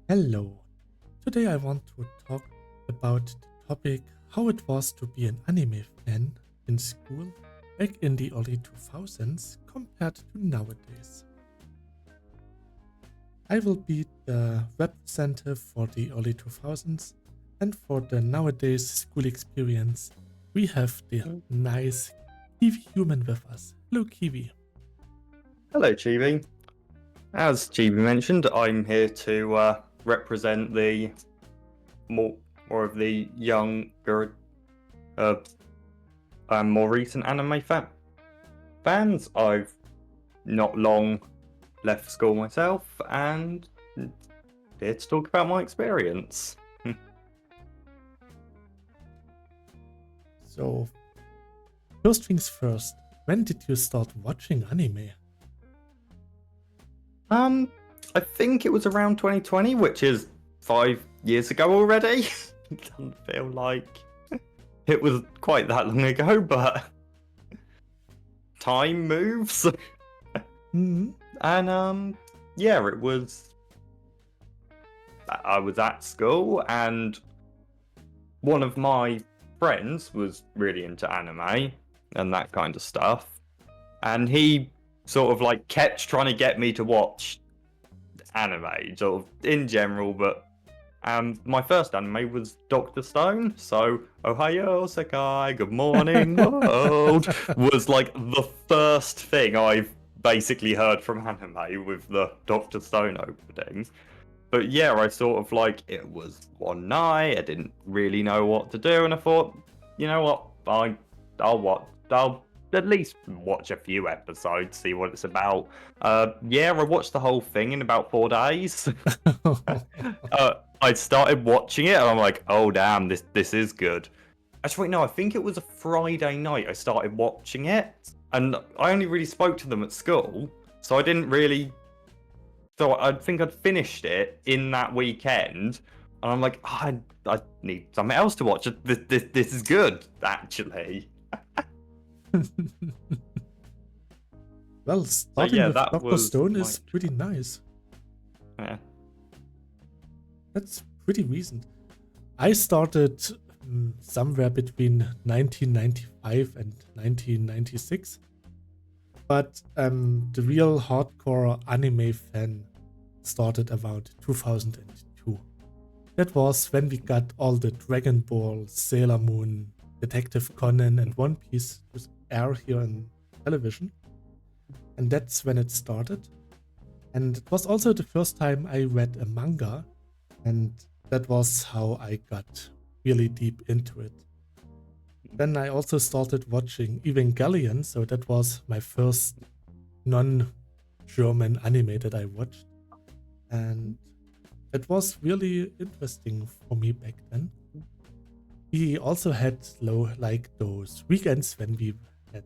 Hello. Today I want to talk about the topic how it was to be an anime fan in school back in the early 2000s compared to nowadays. I will be the representative for the early 2000s, and for the nowadays school experience we have the nice Kiwi human with us. Hello Kiwi. Hello, Chibi. As Chibi mentioned, I'm here to represent the more more of the younger, uh, and more recent anime fans. I've not long left school myself, and here to talk about my experience. So first things first, when did you start watching anime? I think it was around 2020, which is 5 years ago already. It doesn't feel like it was quite that long ago, but time moves. Hmm. And yeah, it was. I was at school, and one of my friends was really into anime and that kind of stuff, and he sort of like kept trying to get me to watch anime, sort of in general. But my first anime was Doctor Stone, so Ohio Sekai, Good Morning World was like the first thing I've basically heard from anime with the Doctor Stone opening. But yeah, I sort of like, it was one night, I didn't really know what to do, and I thought, you know what, I'll at least watch a few episodes, see what it's about. Yeah, I watched the whole thing in about 4 days. I started watching it, and I'm like, oh damn, this is good. Actually, no, I think it was a Friday night I started watching it, and I only really spoke to them at school, so I didn't really. So I think I'd finished it in that weekend, and I'm like, oh, I need something else to watch. This is good, actually. Well, So starting yeah, with that Dr. was Stone my. is pretty nice. Yeah. That's pretty recent. I started somewhere between 1995 and 1996, but the real hardcore anime fan started around 2002. That was when we got all the Dragon Ball, Sailor Moon, Detective Conan, and One Piece to air here on television. And that's when it started. And it was also the first time I read a manga, and that was how I got really deep into it. Then I also started watching Evangelion, so that was my first non-German anime that I watched. And it was really interesting for me back then. We also had like those weekends when we had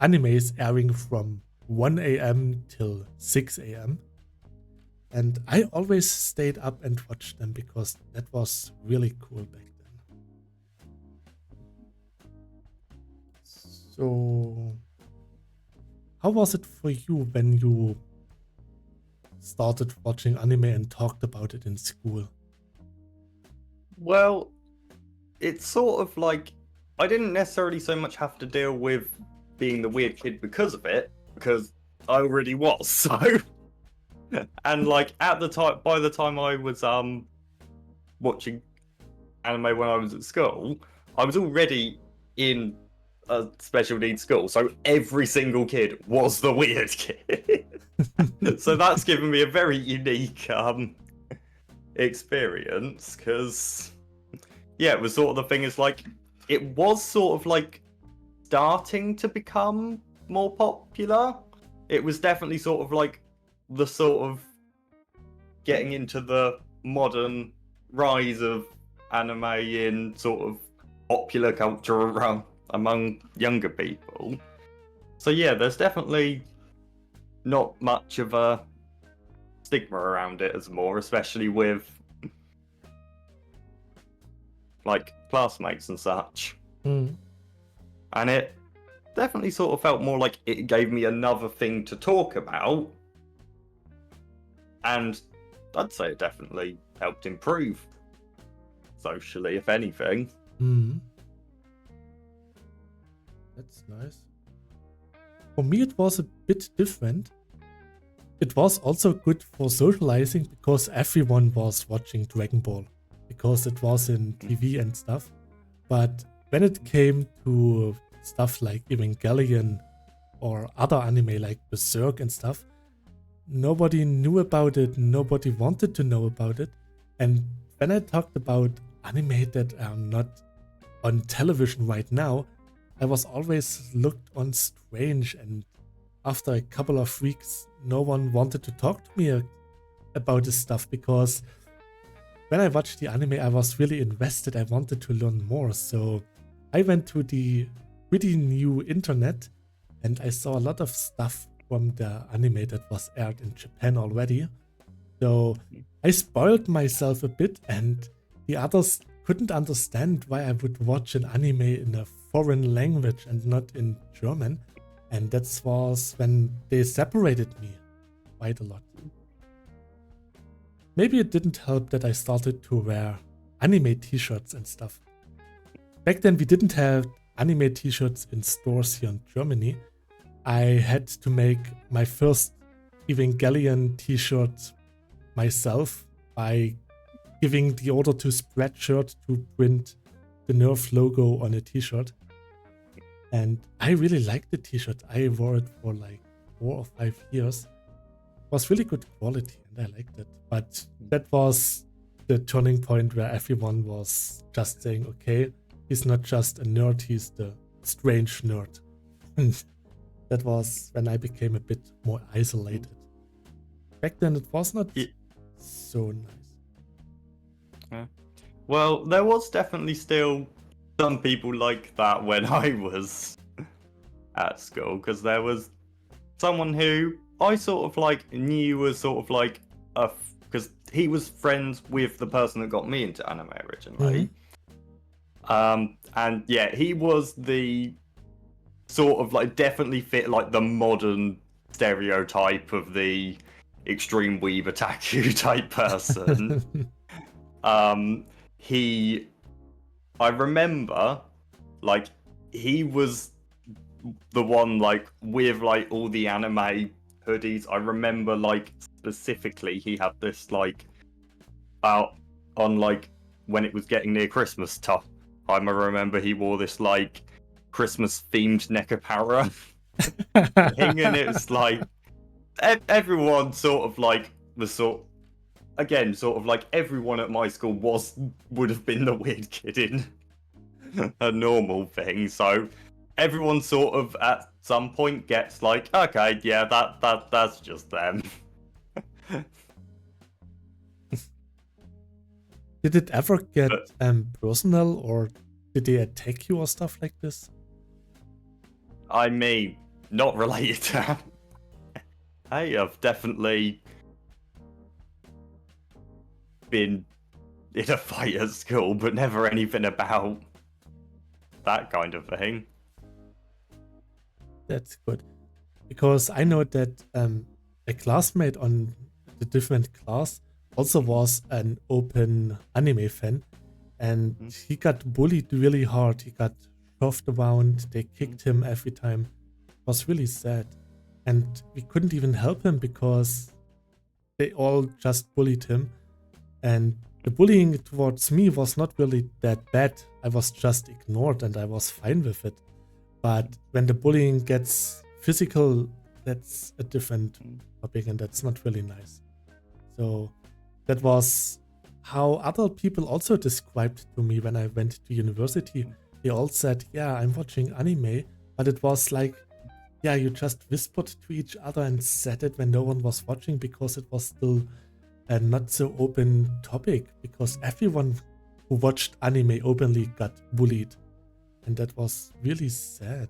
animes airing from 1 a.m. till 6 a.m. And I always stayed up and watched them because that was really cool back then. So, how was it for you when you started watching anime and talked about it in school? Well, it's sort of like I didn't necessarily so much have to deal with being the weird kid because of it, because I already was. So, and like at the time, by the time I was watching anime when I was at school, I was already in a special needs school, so every single kid was the weird kid. So that's given me a very unique experience, because yeah, it was sort of the thing is like, it was sort of like starting to become more popular. It was definitely sort of like the sort of getting into the modern rise of anime in sort of popular culture around among younger people. So yeah, there's definitely not much of a stigma around it as more, especially with like classmates and such. Mm. And it definitely sort of felt more like it gave me another thing to talk about. And I'd say it definitely helped improve socially, if anything. Hmm. That's nice. For me, it was a bit different. It was also good for socializing because everyone was watching Dragon Ball because it was in TV and stuff. But when it came to stuff like Evangelion or other anime like Berserk and stuff, nobody knew about it, nobody wanted to know about it. And when I talked about anime that are not on television right now, I was always looked on strange, and after a couple of weeks, no one wanted to talk to me about this stuff because when I watched the anime, I was really invested. I wanted to learn more. So I went to the pretty new internet and I saw a lot of stuff from the anime that was aired in Japan already. So I spoiled myself a bit, and the others couldn't understand why I would watch an anime in a foreign language and not in German. And that was when they separated me quite a lot. Maybe it didn't help that I started to wear anime t-shirts and stuff. Back then we didn't have anime t-shirts in stores here in Germany. I had to make my first Evangelion t-shirt myself by giving the order to Spreadshirt to print the Nerf logo on a t-shirt. And I really liked the t-shirt. I wore it for like 4 or 5 years. It was really good quality and I liked it. But that was the turning point where everyone was just saying, okay, he's not just a nerd, he's the strange nerd. And that was when I became a bit more isolated. Back then it was not so nice. Yeah. Well, there was definitely still some people like that when I was at school, because there was someone who I sort of like knew was sort of like because he was friends with the person that got me into anime originally. And yeah, he was the sort of like definitely fit like the modern stereotype of the extreme weeb attack you type person. I remember like he was the one like with like all the anime hoodies. I remember like specifically he had this like out on like when it was getting near Christmas time. I remember he wore this like Christmas themed Nekapara thing, and it was like everyone sort of like was sort of like everyone at my school would have been the weird kid in a normal thing. So everyone sort of at some point gets like, okay, yeah, that's just them. Did it ever get personal, or did they attack you or stuff like this? I mean, not related to hey, I've definitely been in a fight at school, but never anything about that kind of thing. That's good. Because I know that a classmate on the different class also was an open anime fan, and he got bullied really hard. He got shoved around, they kicked him every time. It was really sad. And we couldn't even help him because they all just bullied him. And the bullying towards me was not really that bad. I was just ignored and I was fine with it. But when the bullying gets physical, that's a different topic and that's not really nice. So that was how other people also described to me when I went to university. They all said, yeah, I'm watching anime, but it was like, yeah, you just whispered to each other and said it when no one was watching because it was still a not so open topic, because everyone who watched anime openly got bullied. And that was really sad.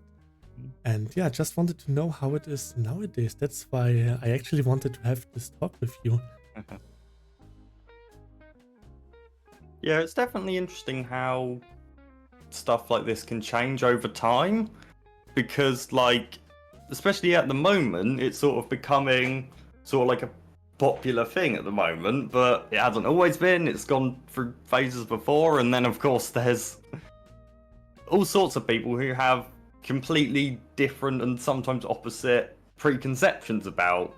And yeah, I just wanted to know how it is nowadays. That's why I actually wanted to have this talk with you. Yeah, it's definitely interesting how stuff like this can change over time, because like especially at the moment it's sort of becoming sort of like a popular thing at the moment, but it hasn't always been. It's gone through phases before, and then of course there's all sorts of people who have completely different and sometimes opposite preconceptions about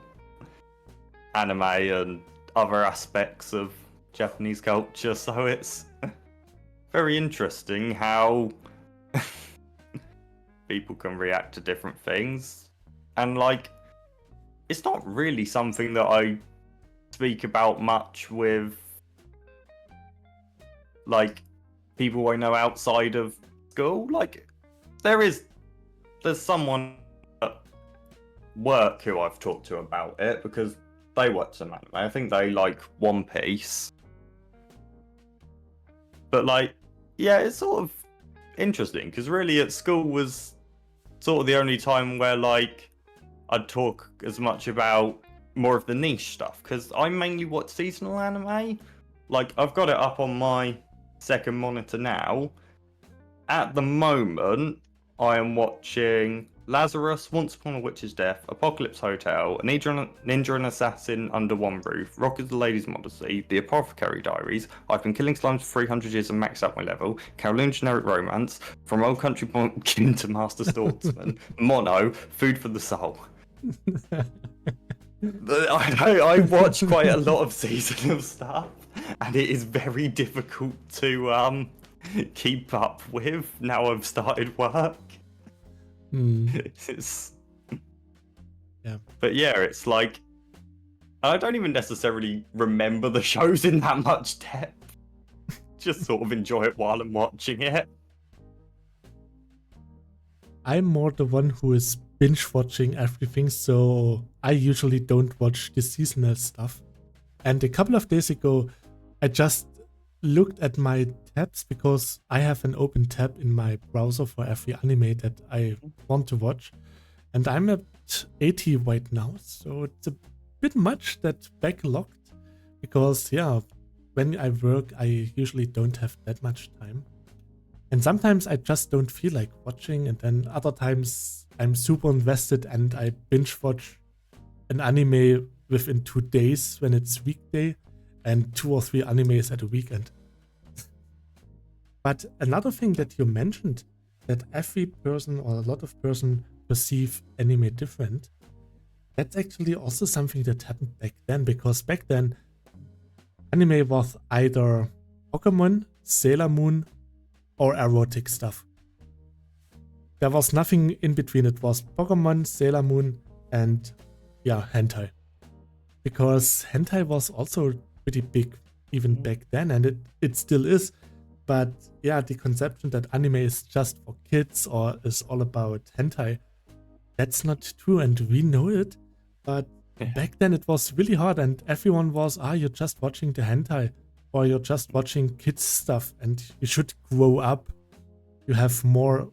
anime and other aspects of Japanese culture, so it's very interesting how people can react to different things. And like, it's not really something that I speak about much with like people I know outside of school. Like, there's someone at work who I've talked to about it because they watch some anime. I think they like One Piece. But like, yeah, it's sort of interesting because really at school was sort of the only time where like I'd talk as much about more of the niche stuff because I mainly watch seasonal anime. Like, I've got it up on my second monitor now. At the moment, I am watching Lazarus, Once Upon a Witch's Death, Apocalypse Hotel, Ninja and Assassin Under One Roof, Rock of the Lady's Modesty, The Apothecary Diaries, I've Been Killing Slimes for 300 Years and Maxed Out My Level, Kowloon Generic Romance, From Old Country Bumpkin to Master Swordsman, Mono, Food for the Soul. I watch quite a lot of seasonal stuff, and it is very difficult to keep up with now I've started work. It's... Yeah. But yeah, it's like I don't even necessarily remember the shows in that much depth. Just sort of enjoy it while I'm watching it. I'm more the one who is binge watching everything, so I usually don't watch the seasonal stuff. And a couple of days ago, I just looked at my tabs because I have an open tab in my browser for every anime that I want to watch. And I'm at 80 right now, so it's a bit much that backlogged because, yeah, when I work, I usually don't have that much time. And sometimes I just don't feel like watching, and then other times I'm super invested and I binge watch an anime within 2 days when it's weekday and 2 or 3 animes at a weekend. But another thing that you mentioned, that every person or a lot of person perceive anime different, that's actually also something that happened back then, because back then anime was either Pokemon, Sailor Moon, or erotic stuff. There was nothing in between. It was Pokemon, Sailor Moon, and yeah, hentai. Because hentai was also pretty big even back then, and it still is. But yeah, the conception that anime is just for kids or is all about hentai, that's not true, and we know it. But back then it was really hard, and everyone was, you're just watching the hentai, or you're just watching kids stuff, and you should grow up. You have more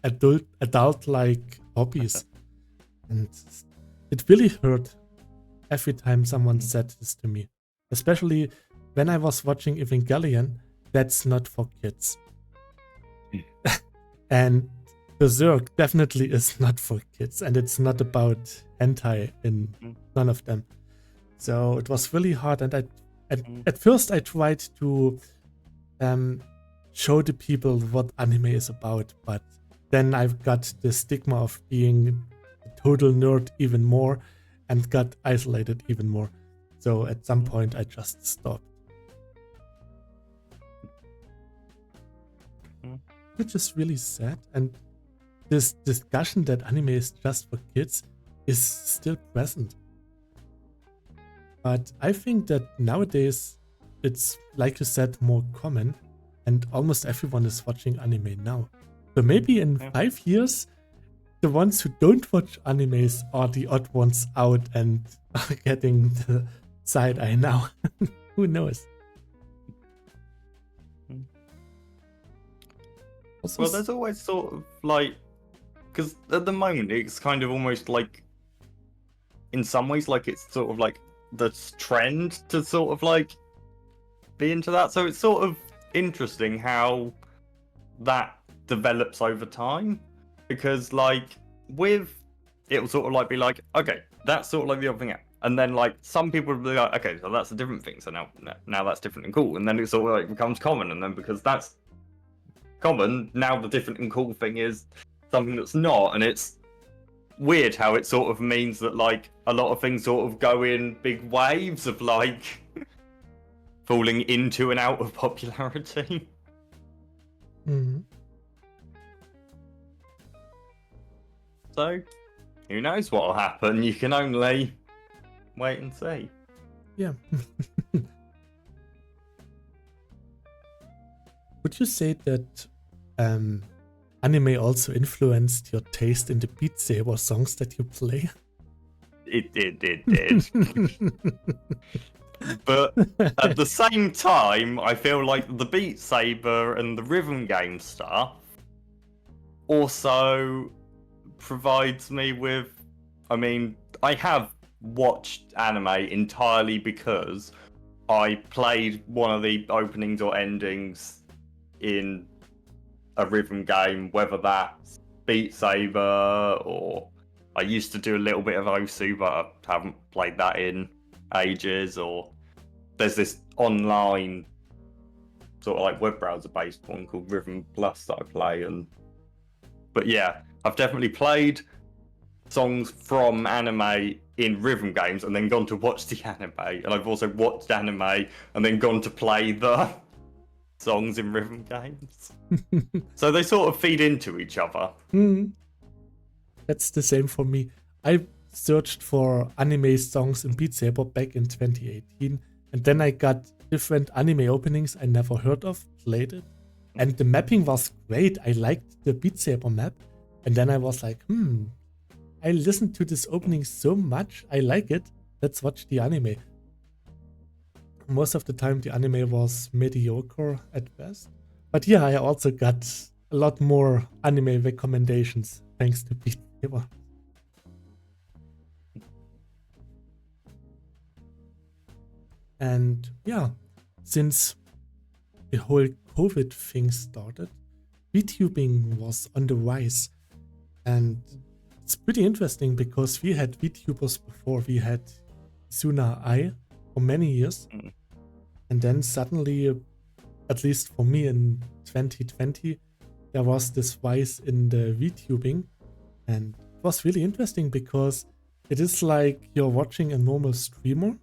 adult-like hobbies. And it really hurt every time someone said this to me. Especially when I was watching Evangelion, that's not for kids. And Berserk definitely is not for kids, and it's not about hentai in none of them. So it was really hard, and at first I tried to show the people what anime is about, but then I got the stigma of being a total nerd even more and got isolated even more. So at some point I just stopped. Which is really sad, and this discussion that anime is just for kids is still present. But I think that nowadays it's, like you said, more common, and almost everyone is watching anime now. So maybe in 5 years, the ones who don't watch animes are the odd ones out and are getting the side eye now. Who knows? Also, well, there's always sort of like, because at the moment it's kind of almost like, in some ways, like it's sort of like the trend to sort of like be into that. So it's sort of interesting how that develops over time, because like with it will sort of like be like, okay, that's sort of like the other thing. And then like some people would be like, okay, so that's a different thing. So now that's different and cool. And then it sort of like becomes common. And then because that's common, now the different and cool thing is something that's not. And it's weird how it sort of means that like a lot of things sort of go in big waves of like falling into and out of popularity. Mm-hmm. So who knows what'll happen? You can only wait and see. Yeah. Would you say that anime also influenced your taste in the Beat Saber songs that you play? It did. But at the same time, I feel like the Beat Saber and the rhythm game stuff also provides me with... I mean, I have watched anime entirely because I played one of the openings or endings in a rhythm game, whether that's Beat Saber or I used to do a little bit of Osu, but I haven't played that in ages. Or there's this online sort of like web browser based one called Rhythm Plus that I play. But yeah, I've definitely played songs from anime in rhythm games and then gone to watch the anime, and I've also watched anime and then gone to play the songs in rhythm games. So they sort of feed into each other. That's the same for me. I searched for anime songs in Beat Saber back in 2018, and then I got different anime openings I never heard of, played it, and the mapping was great. I liked the Beat Saber map, and then I was like, I listened to this opening so much, I like it, let's watch the anime. Most of the time the anime was mediocre at best. But yeah, I also got a lot more anime recommendations thanks to Beat Saber. And yeah, since the whole COVID thing started, VTubing was on the rise. And it's pretty interesting because we had VTubers before. We had Suna Ai for many years. And then suddenly, at least for me in 2020, there was this rise in the VTubing. And it was really interesting because it is like you're watching a normal streamer,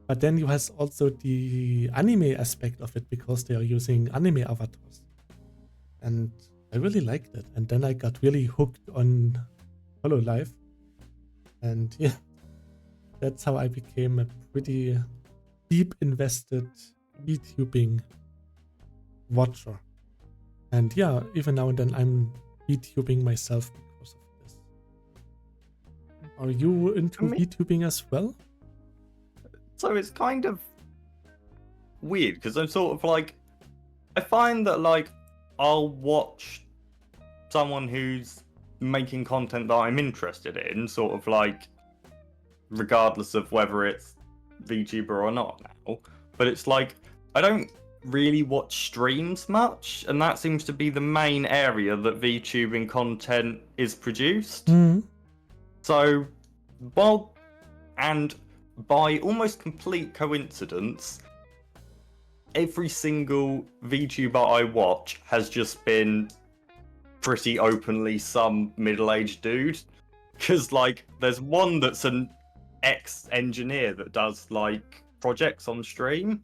but then you have also the anime aspect of it because they are using anime avatars. And I really liked it. And then I got really hooked on Hololive. And yeah, that's how I became a pretty deep invested VTubing watcher. And yeah, even now and then I'm VTubing myself because of this. Are you into VTubing as well? So it's kind of weird because I'm sort of like, I find that like I'll watch someone who's making content that I'm interested in, sort of like regardless of whether it's VTuber or not now. But it's like I don't really watch streams much, and that seems to be the main area that VTubing content is produced. So by almost complete coincidence, every single VTuber I watch has just been pretty openly some middle-aged dude. Because like there's one that's an ex-engineer that does like projects on stream.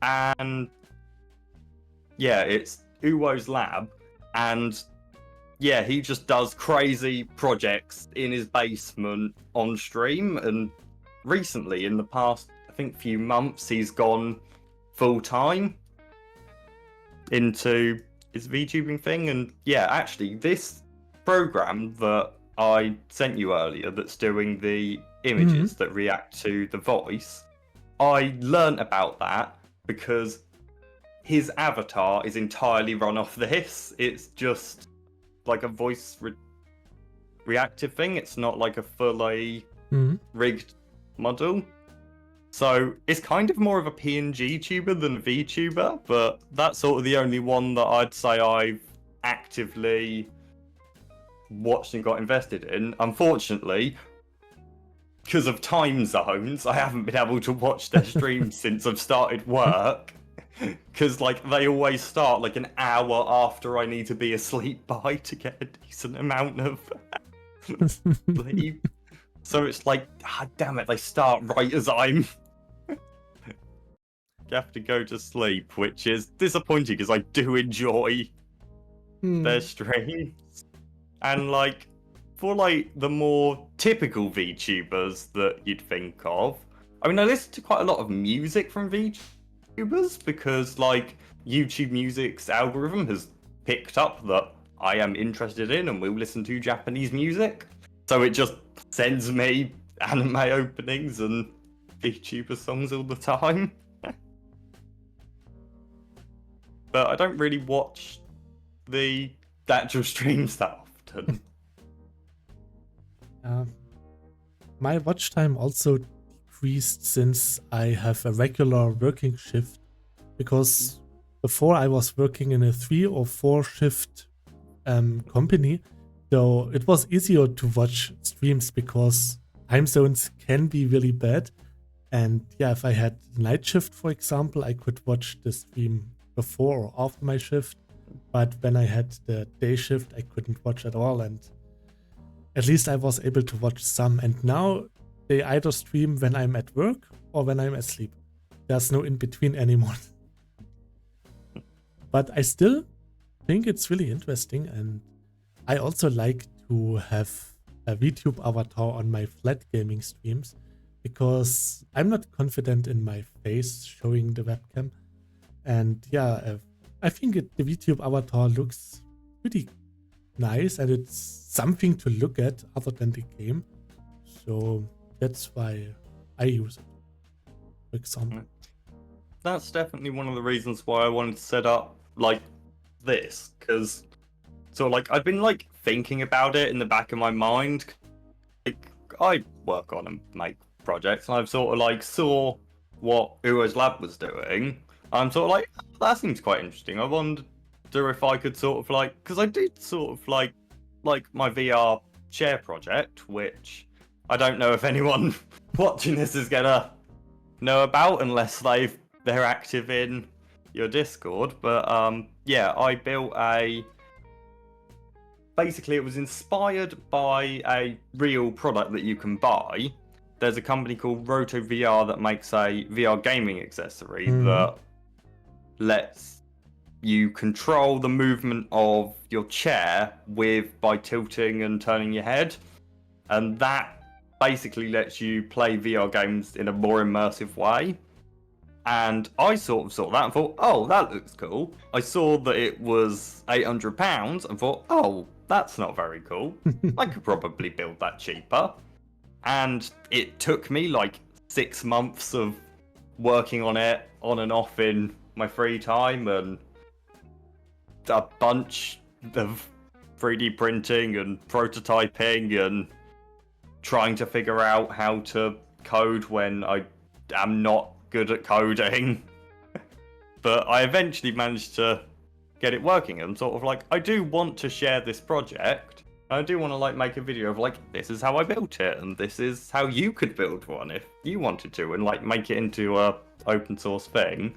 And yeah, it's Uwo's Lab, and yeah, he just does crazy projects in his basement on stream. And recently, in the past, I think, few months, he's gone full-time into his VTubing thing. And yeah, actually, this program that I sent you earlier that's doing the images that react to the voice, I learnt about that because his avatar is entirely run off this. It's just like a voice reactive thing. It's not like a fully rigged model. So it's kind of more of a PNG tuber than a VTuber, but that's sort of the only one that I'd say I've actively watched and got invested in. Unfortunately, because of time zones, I haven't been able to watch their streams since I've started work. Because like they always start like an hour after I need to be asleep by to get a decent amount of sleep. So it's like, damn it, they start right as I'm have to go to sleep, which is disappointing because I do enjoy their streams. And like for like the more typical VTubers that you'd think of, I mean, I listen to quite a lot of music from VTubers because like YouTube Music's algorithm has picked up that I am interested in and will listen to Japanese music. So it just sends me anime openings and VTuber songs all the time. But I don't really watch the actual streams that often. My watch time also decreased since I have a regular working shift, because before I was working in a 3 or 4 shift company, so it was easier to watch streams because time zones can be really bad. And yeah, if I had night shift, for example, I could watch the stream before or after my shift. But when I had the day shift, I couldn't watch at all. And at least I was able to watch some. And now they either stream when I'm at work or when I'm asleep. There's no in between anymore. But I still think it's really interesting. And I also like to have a VTube avatar on my flat gaming streams, because I'm not confident in my face showing the webcam. And yeah, I think the VTube avatar looks pretty nice and it's something to look at other than the game. So that's why I use it, for example. That's definitely one of the reasons why I wanted to set up like this, because so like I've been like thinking about it in the back of my mind. Like I work on and make projects, and I've sort of like saw what Uo's Lab was doing. I'm sort of like, that seems quite interesting. I wonder if I could sort of like, because I did sort of like my VR chair project, which I don't know if anyone watching this is gonna know about unless they're active in your Discord. But yeah, I built basically it was inspired by a real product that you can buy. There's a company called Roto VR that makes a VR gaming accessory that lets you control the movement of your chair by tilting and turning your head. And that basically lets you play VR games in a more immersive way. And I sort of saw that and thought, oh, that looks cool. I saw that it was £800 and thought, oh, that's not very cool. I could probably build that cheaper. And it took me like 6 months of working on it on and off in my free time, and a bunch of 3D printing and prototyping and trying to figure out how to code when I am not good at coding. But I eventually managed to get it working, and sort of like, I do want to share this project. I do want to like make a video of like, this is how I built it, and this is how you could build one if you wanted to, and like make it into a open source thing.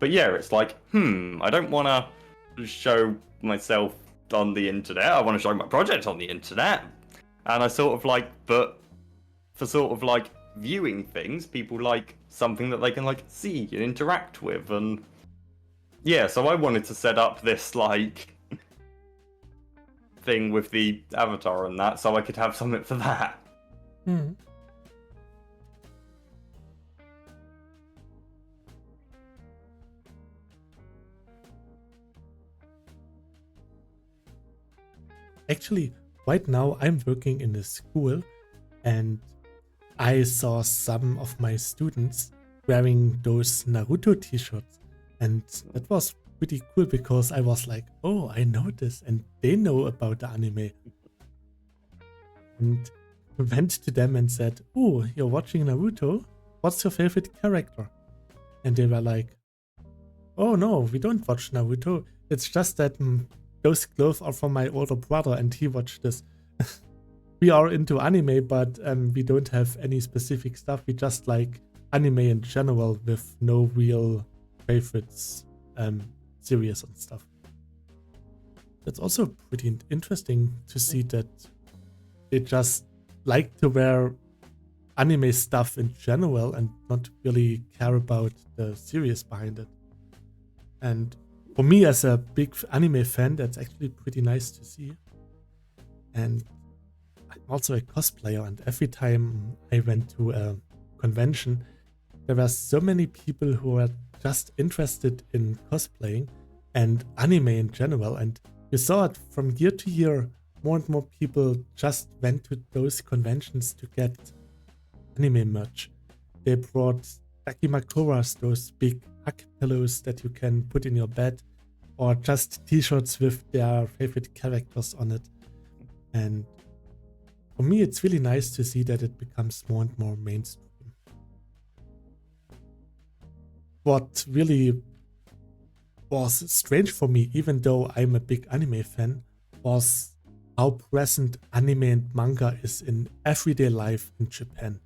But yeah, it's like, I don't want to show myself on the internet. I want to show my project on the internet. And I sort of like, but for sort of like viewing things, people like something that they can like see and interact with. And yeah, so I wanted to set up this like thing with the avatar and that, so I could have something for that. Actually, right now I'm working in a school, and I saw some of my students wearing those Naruto t-shirts, and that was pretty cool because I was like, oh, I know this, and they know about the anime. And went to them and said, oh, you're watching Naruto? What's your favorite character? And they were like, oh no, we don't watch Naruto. It's just that those clothes are from my older brother and he watched this. we are into anime, but we don't have any specific stuff. We just like anime in general with no real favorites series and stuff. That's also pretty interesting to see that they just like to wear anime stuff in general and not really care about the series behind it. And for me, as a big anime fan, that's actually pretty nice to see. And I'm also a cosplayer, and every time I went to a convention, there were so many people who were just interested in cosplaying and anime in general. And you saw it from year to year, more and more people just went to those conventions to get anime merch. They brought dakimakuras, those big hug pillows that you can put in your bed, or just t-shirts with their favorite characters on it. And for me, it's really nice to see that it becomes more and more mainstream. What really was strange for me, even though I'm a big anime fan, was how present anime and manga is in everyday life in Japan.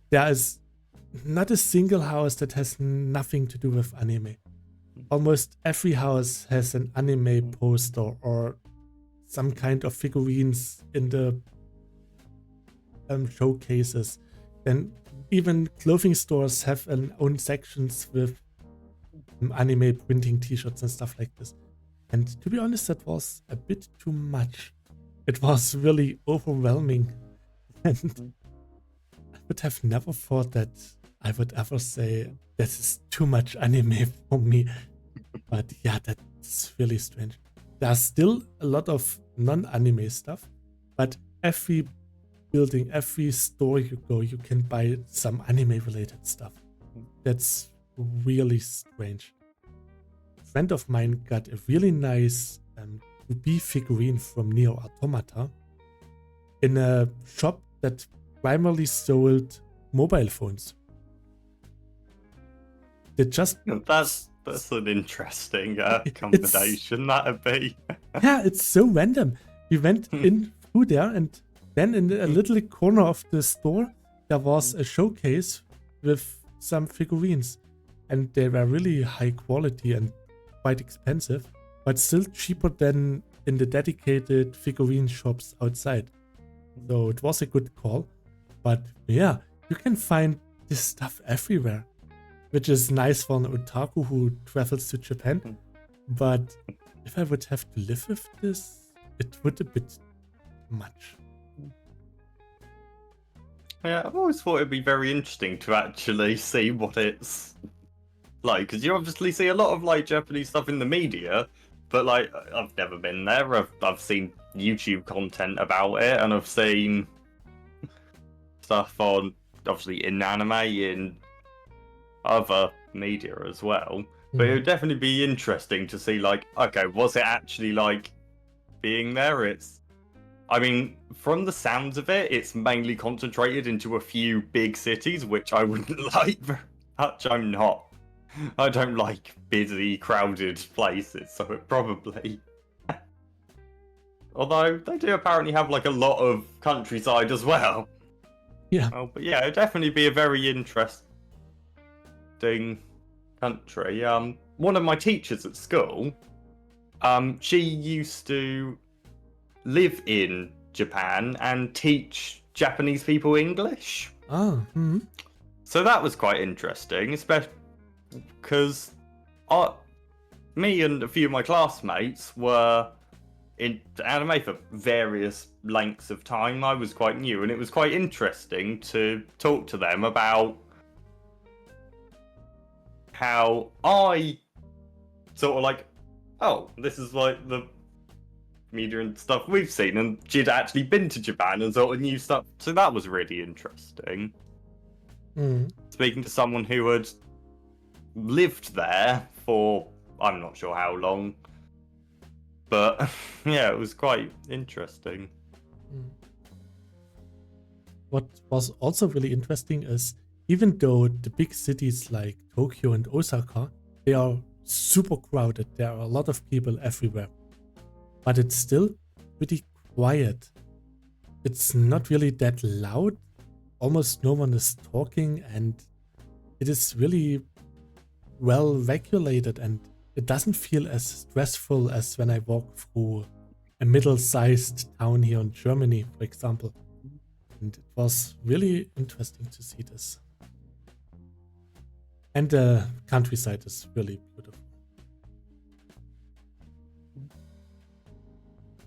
There is not a single house that has nothing to do with anime. Almost every house has an anime poster or some kind of figurines in the showcases. Then even clothing stores have an own sections with anime printing t-shirts and stuff like this. And to be honest, that was a bit too much. It was really overwhelming. And I would have never thought that I would ever say this is too much anime for me. But yeah, that's really strange. There's still a lot of non-anime stuff, but every building, every store you go, you can buy some anime related stuff. That's really strange. A friend of mine got a really nice 2B figurine from Neo Automata in a shop that primarily sold mobile phones. They just That's an interesting combination, that'd be. Yeah, it's so random. We went in through there, and then in a little corner of the store, there was a showcase with some figurines. And they were really high quality and quite expensive, but still cheaper than in the dedicated figurine shops outside. So it was a good call. But yeah, you can find this stuff everywhere, which is nice for an otaku who travels to Japan. But if I would have to live with this, it would a bit much. Yeah, I've always thought it'd be very interesting to actually see what it's like, because you obviously see a lot of like Japanese stuff in the media, but like I've never been there. I've seen YouTube content about it, and I've seen stuff on obviously in anime, in other media as well. But it would definitely be interesting to see, like, okay, was it actually like being there? I mean, from the sounds of it, it's mainly concentrated into a few big cities, which I wouldn't like very much. I don't like busy, crowded places, so it probably. Although they do apparently have like a lot of countryside as well. Yeah. Oh, but yeah, it'd definitely be a very interesting country. One of my teachers at school, she used to live in Japan and teach Japanese people English. Oh. Mm-hmm. So that was quite interesting, especially because me and a few of my classmates were in anime for various lengths of time. I was quite new, and it was quite interesting to talk to them about how I sort of like, oh, this is like the media and stuff we've seen, and she'd actually been to Japan and sort of knew stuff. So that was really interesting. Speaking to someone who had lived there for I'm not sure how long, but yeah, it was quite interesting. What was also really interesting is, even though the big cities like Tokyo and Osaka, they are super crowded, there are a lot of people everywhere, but it's still pretty quiet. it's not really that loud. Almost no one is talking, and it is really well regulated, and it doesn't feel as stressful as when I walk through a middle-sized town here in Germany, for example. And it was really interesting to see this. And the countryside is really beautiful.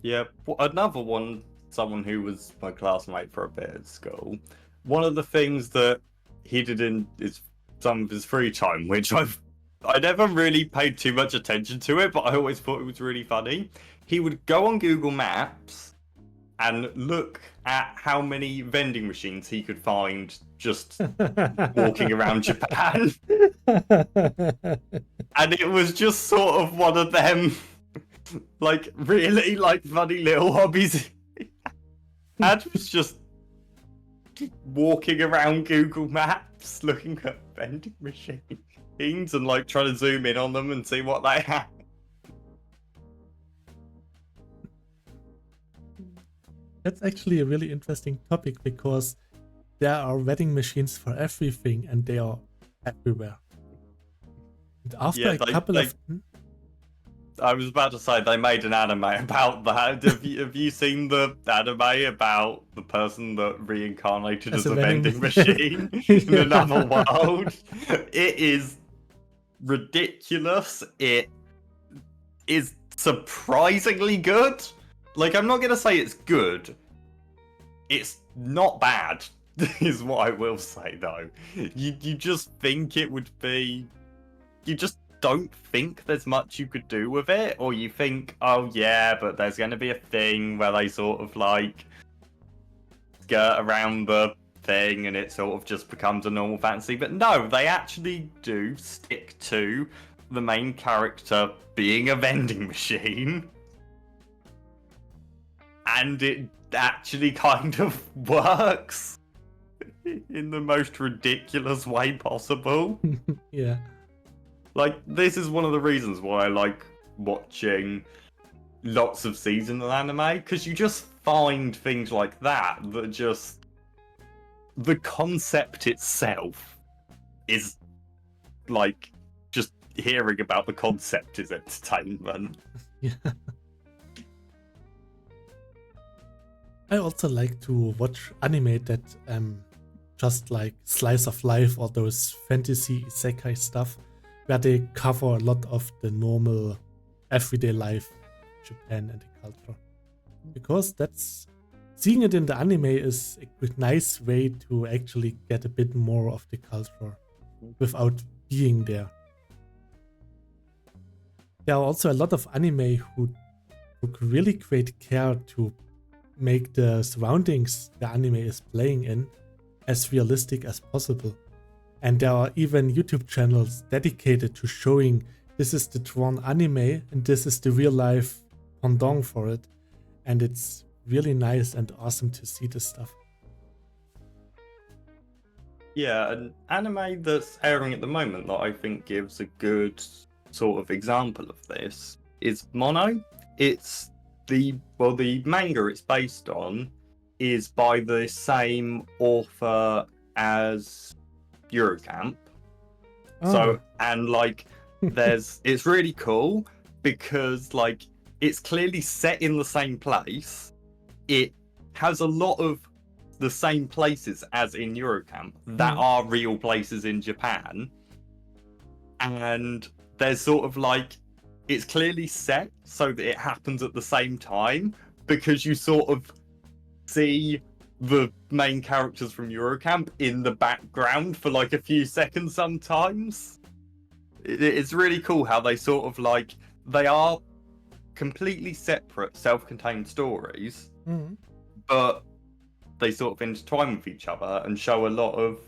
Yeah, another one, someone who was my classmate for a bit at school. One of the things that he did in some of his free time, which I never really paid too much attention to it, but I always thought it was really funny. He would go on Google Maps and look at how many vending machines he could find just walking around Japan. And it was just sort of one of them, like, really, like, funny little hobbies. And was just walking around Google Maps looking at vending machines and, like, trying to zoom in on them and see what they have. That's actually a really interesting topic, because there are vending machines for everything, and they are everywhere. And after Yeah, a couple of... I was about to say they made an anime about that. Have you seen the anime about the person that reincarnated as a vending machine in another world? It is ridiculous. It is surprisingly good. Like, I'm not gonna say it's good. It's not bad, is what I will say though. You just think it would be. You just don't think there's much you could do with it, or you think, oh yeah, but there's going to be a thing where they sort of like skirt around the thing and it sort of just becomes a normal fantasy. But no, they actually do stick to the main character being a vending machine, and it actually kind of works in the most ridiculous way possible. Yeah. Like, this is one of the reasons why I like watching lots of seasonal anime, because you just find things like that just... The concept itself is, like, just hearing about the concept is entertainment. Yeah. I also like to watch anime that just like slice of life or those fantasy isekai stuff, where they cover a lot of the normal everyday life of Japan and the culture. Because that's... Seeing it in the anime is a nice way to actually get a bit more of the culture without being there. There are also a lot of anime who took really great care to make the surroundings the anime is playing in as realistic as possible. And there are even YouTube channels dedicated to showing this is the drawn anime and this is the real life pendant for it. And it's really nice and awesome to see this stuff. Yeah, an anime that's airing at the moment that I think gives a good sort of example of this is Mono. It's the manga it's based on is by the same author as Eurocamp. Oh. So, and like, it's really cool because like it's clearly set in the same place. It has a lot of the same places as in Eurocamp that are real places in Japan, and there's sort of like, it's clearly set so that it happens at the same time, because you sort of see the main characters from Eurocamp in the background for like a few seconds sometimes. It's really cool how they sort of like, they are completely separate self-contained stories, but they sort of intertwine with each other and show a lot of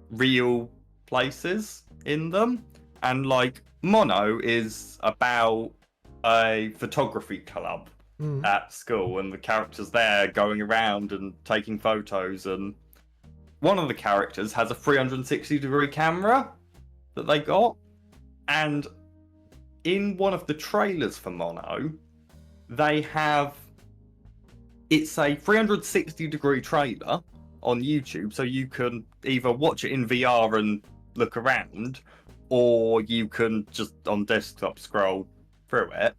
real places in them. And like, Mono is about a photography club at school, and the characters there going around and taking photos, and one of the characters has a 360-degree camera that they got, and in one of the trailers for Mono, they have it's a 360-degree trailer on YouTube, so you can either watch it in VR and look around, or you can just on desktop scroll through it.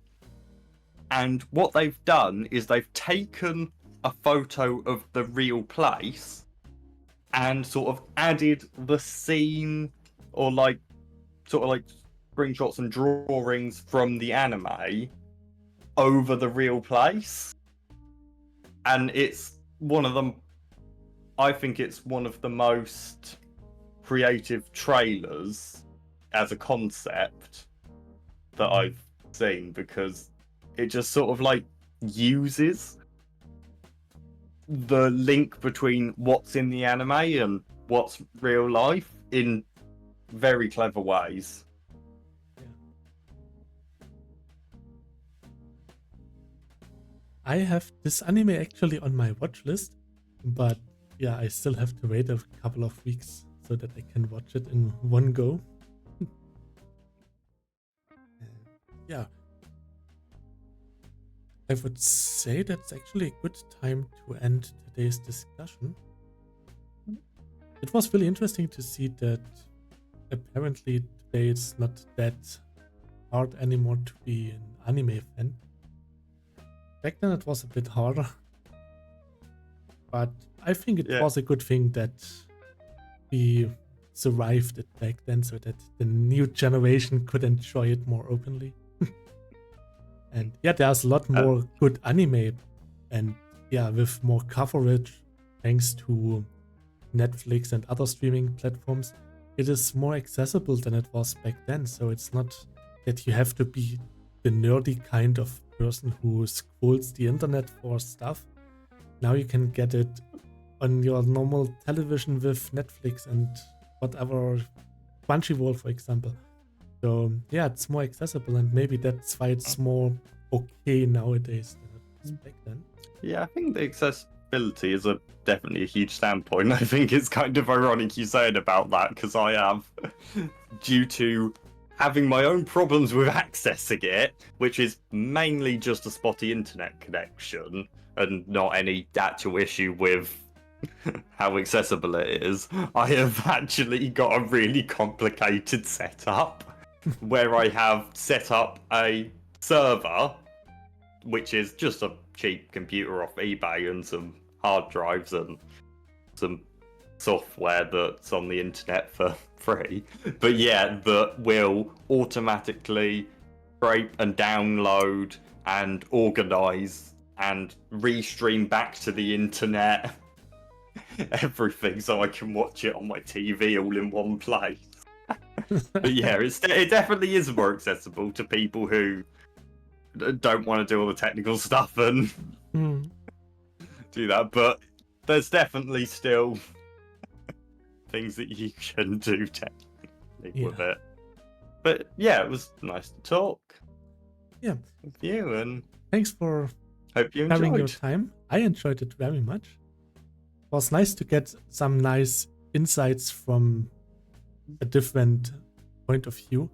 And what they've done is they've taken a photo of the real place and sort of added the scene, or like sort of like screenshots and drawings from the anime over the real place. And it's one of them. I think it's one of the most creative trailers as a concept that I've seen, because it just sort of like uses the link between what's in the anime and what's real life in very clever ways. I have this anime actually on my watch list, but yeah, I still have to wait a couple of weeks so that I can watch it in one go. Yeah, I would say that's actually a good time to end today's discussion. It was really interesting to see that apparently today it's not that hard anymore to be an anime fan. Back then it was a bit harder, but I think it was a good thing that we survived it back then so that the new generation could enjoy it more openly. And yeah, there's a lot more good anime, and yeah, with more coverage thanks to Netflix and other streaming platforms, it is more accessible than it was back then. So it's not that you have to be the nerdy kind of person who scrolls the internet for stuff. Now you can get it on your normal television with Netflix and whatever, Crunchyroll, for example. So yeah, it's more accessible, and maybe that's why it's more okay nowadays than it was back then. Yeah, I think the accessibility is definitely a huge standpoint. I think it's kind of ironic you saying about that, because I have, due to having my own problems with accessing it, which is mainly just a spotty internet connection and not any actual issue with how accessible it is, I have actually got a really complicated setup where I have set up a server, which is just a cheap computer off eBay and some hard drives and some software that's on the internet for free, but yeah, that will automatically scrape and download and organize and restream back to the internet everything, so I can watch it on my TV all in one place. But yeah, it definitely is more accessible to people who don't want to do all the technical stuff and do that, but there's definitely still things that you can do technically with it. But yeah, it was nice to talk with you, and thanks for hope you having enjoyed your time. I enjoyed it very much. It was nice to get some nice insights from a different point of view,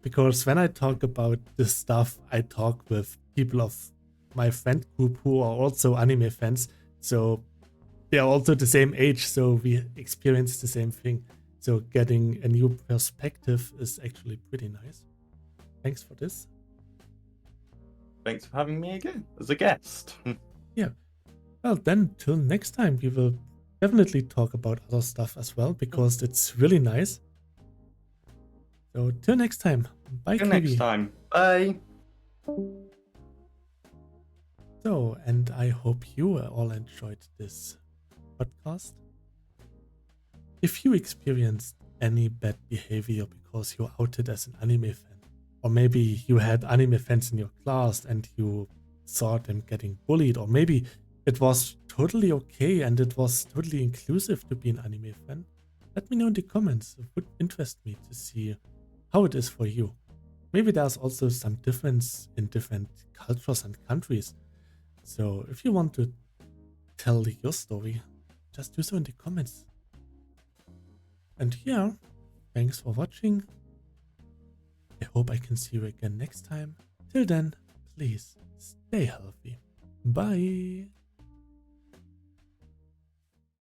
because when I talk about this stuff, I talk with people of my friend group who are also anime fans, so they are also the same age, so we experience the same thing. So getting a new perspective is actually pretty nice. Thanks for this. Thanks for having me again as a guest. Yeah. Well, then till next time, we will definitely talk about other stuff as well, because it's really nice. So till next time. Bye, Till next time. Bye. So, and I hope you all enjoyed this podcast. If you experienced any bad behavior because you're outed as an anime fan, or maybe you had anime fans in your class and you saw them getting bullied, or maybe it was totally okay and it was totally inclusive to be an anime fan, let me know in the comments. It would interest me to see how it is for you. Maybe there's also some difference in different cultures and countries. So if you want to tell your story, just do so in the comments. And yeah, thanks for watching. I hope I can see you again next time. Till then, please stay healthy. Bye.